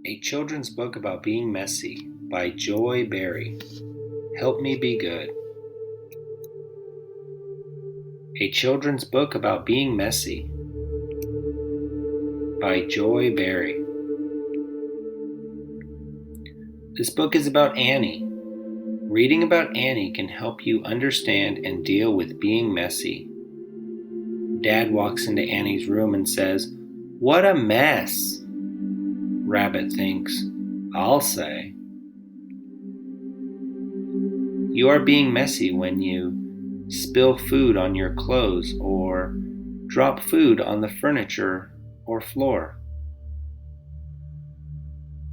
A Children's Book About Being Messy by Joy Berry. Help Me Be Good. A Children's Book About Being Messy by Joy Berry. This book is about Annie. Reading about Annie can help you understand and deal with being messy. Dad walks into Annie's room and says, "What a mess!" Rabbit thinks, "I'll say." You are being messy when you spill food on your clothes or drop food on the furniture or floor.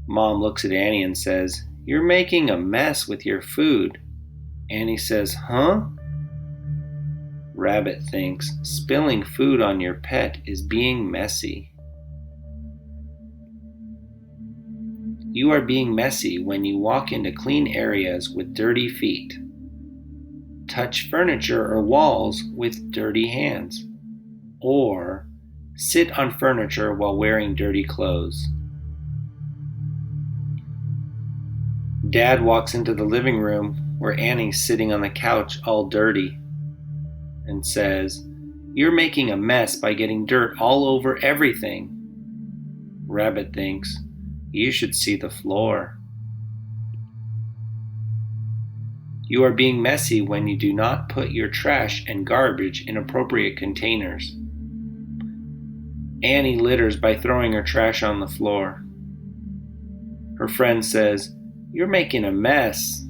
Mom looks at Annie and says, "You're making a mess with your food." Annie says, "Huh?" Rabbit thinks, spilling food on your pet is being messy. You are being messy when you walk into clean areas with dirty feet, touch furniture or walls with dirty hands, or sit on furniture while wearing dirty clothes. Dad walks into the living room where Annie's sitting on the couch all dirty and says, "You're making a mess by getting dirt all over everything." Rabbit thinks, "You should see the floor." You are being messy when you do not put your trash and garbage in appropriate containers. Annie litters by throwing her trash on the floor. Her friend says, "You're making a mess."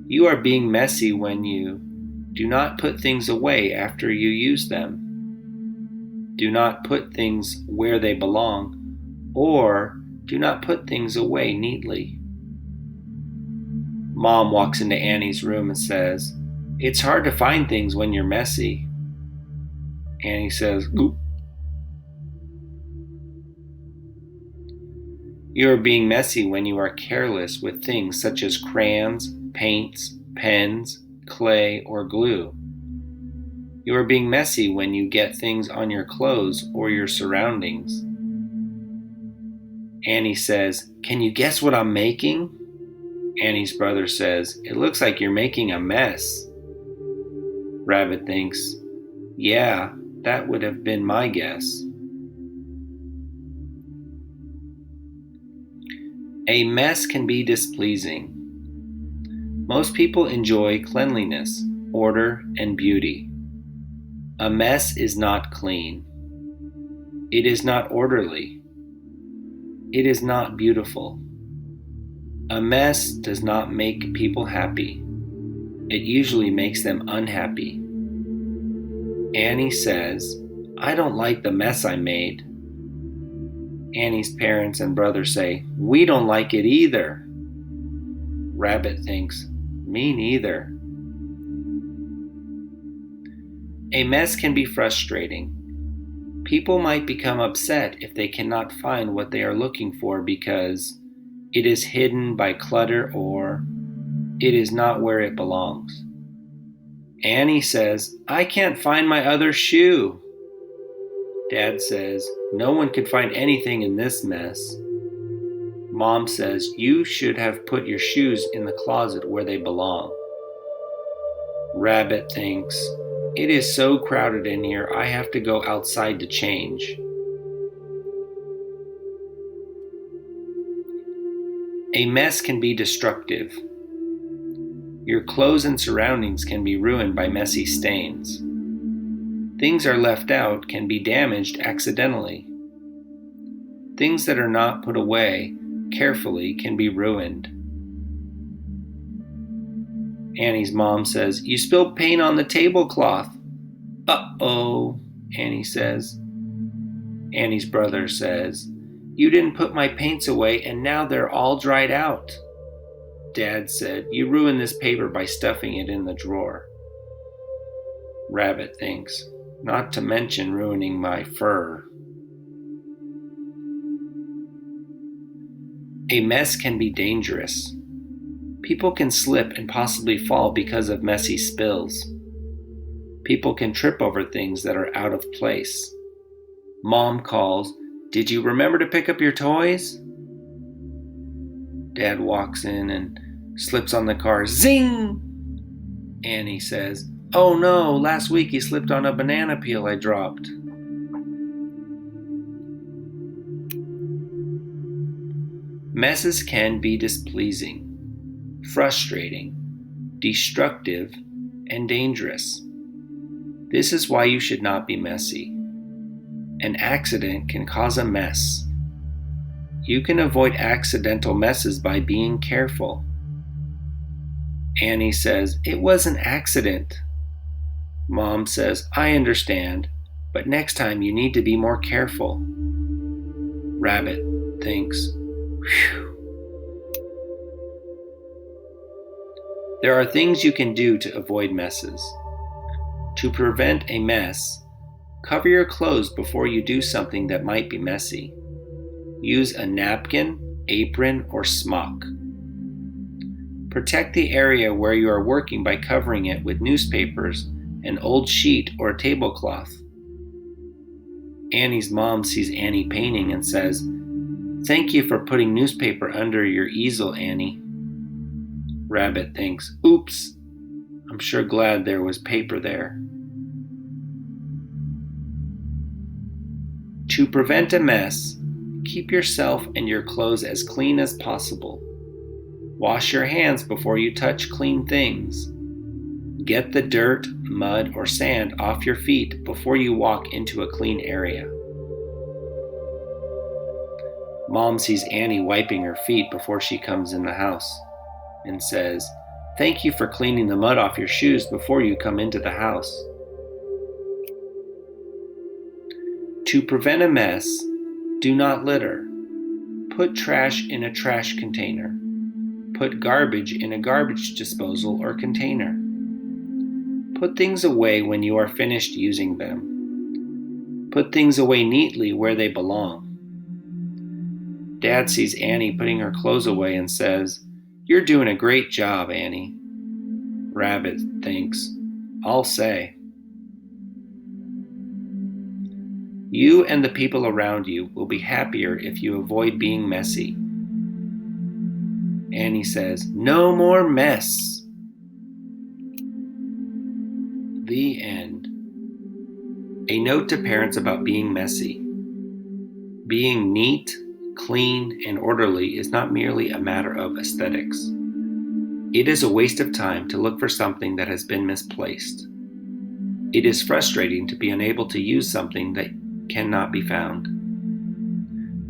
You are being messy when you do not put things away after you use them, do not put things where they belong, or do not put things away neatly. Mom walks into Annie's room and says, "It's hard to find things when you're messy." Annie says, "Oop." You are being messy when you are careless with things such as crayons, paints, pens, clay, or glue. You are being messy when you get things on your clothes or your surroundings. Annie says, "Can you guess what I'm making?" Annie's brother says, "It looks like you're making a mess." Rabbit thinks, "Yeah, that would have been my guess." A mess can be displeasing. Most people enjoy cleanliness, order, and beauty. A mess is not clean. It is not orderly. It is not beautiful. A mess does not make people happy. It usually makes them unhappy. Annie says, "I don't like the mess I made." Annie's parents and brother say, "We don't like it either." Rabbit thinks, "Me neither." A mess can be frustrating. People might become upset if they cannot find what they are looking for because it is hidden by clutter or it is not where it belongs. Annie says, "I can't find my other shoe." Dad says, "No one could find anything in this mess." Mom says, "You should have put your shoes in the closet where they belong." Rabbit thinks, "It is so crowded in here, I have to go outside to change." A mess can be destructive. Your clothes and surroundings can be ruined by messy stains. Things are left out can be damaged accidentally. Things that are not put away carefully can be ruined. Annie's mom says, "You spilled paint on the tablecloth." "Uh-oh," Annie says. Annie's brother says, "You didn't put my paints away and now they're all dried out." Dad said, "You ruined this paper by stuffing it in the drawer." Rabbit thinks, "Not to mention ruining my fur." A mess can be dangerous. People can slip and possibly fall because of messy spills. People can trip over things that are out of place. Mom calls, Did you remember to pick up your toys? Dad walks in and slips on the car. Zing! Annie says, "Oh no, last week he slipped on a banana peel I dropped." Messes can be displeasing, frustrating, destructive, and dangerous. This is why you should not be messy. An accident can cause a mess. You can avoid accidental messes by being careful. Annie says, "It was an accident." Mom says, "I understand, but next time you need to be more careful." Rabbit thinks, "Phew." There are things you can do to avoid messes. To prevent a mess, cover your clothes before you do something that might be messy. Use a napkin, apron, or smock. Protect the area where you are working by covering it with newspapers, an old sheet, or a tablecloth. Annie's mom sees Annie painting and says, "Thank you for putting newspaper under your easel, Annie." Rabbit thinks, "Oops, I'm sure glad there was paper there." To prevent a mess, keep yourself and your clothes as clean as possible. Wash your hands before you touch clean things. Get the dirt, mud, or sand off your feet before you walk into a clean area. Mom sees Annie wiping her feet before she comes in the house and says, "Thank you for cleaning the mud off your shoes before you come into the house." To prevent a mess, do not litter. Put trash in a trash container. Put garbage in a garbage disposal or container. Put things away when you are finished using them. Put things away neatly where they belong. Dad sees Annie putting her clothes away and says, "You're doing a great job, Annie." Rabbit thinks, "I'll say." You and the people around you will be happier if you avoid being messy. Annie says, "No more mess." The end. A note to parents about being messy. Being neat, clean, and orderly is not merely a matter of aesthetics. It is a waste of time to look for something that has been misplaced. It is frustrating to be unable to use something that cannot be found.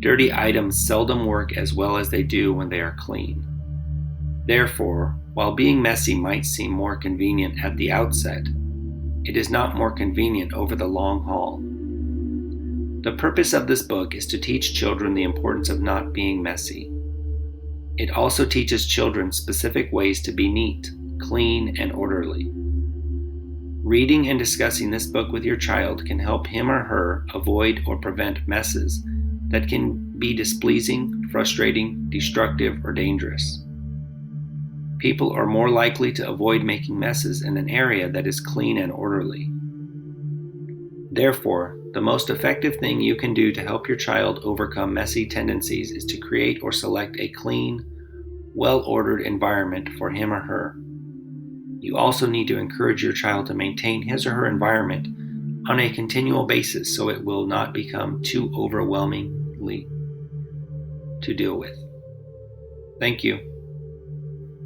Dirty items seldom work as well as they do when they are clean. Therefore, while being messy might seem more convenient at the outset, it is not more convenient over the long haul. The purpose of this book is to teach children the importance of not being messy. It also teaches children specific ways to be neat, clean, and orderly. Reading and discussing this book with your child can help him or her avoid or prevent messes that can be displeasing, frustrating, destructive, or dangerous. People are more likely to avoid making messes in an area that is clean and orderly. Therefore, the most effective thing you can do to help your child overcome messy tendencies is to create or select a clean, well-ordered environment for him or her. You also need to encourage your child to maintain his or her environment on a continual basis so it will not become too overwhelmingly to deal with. Thank you.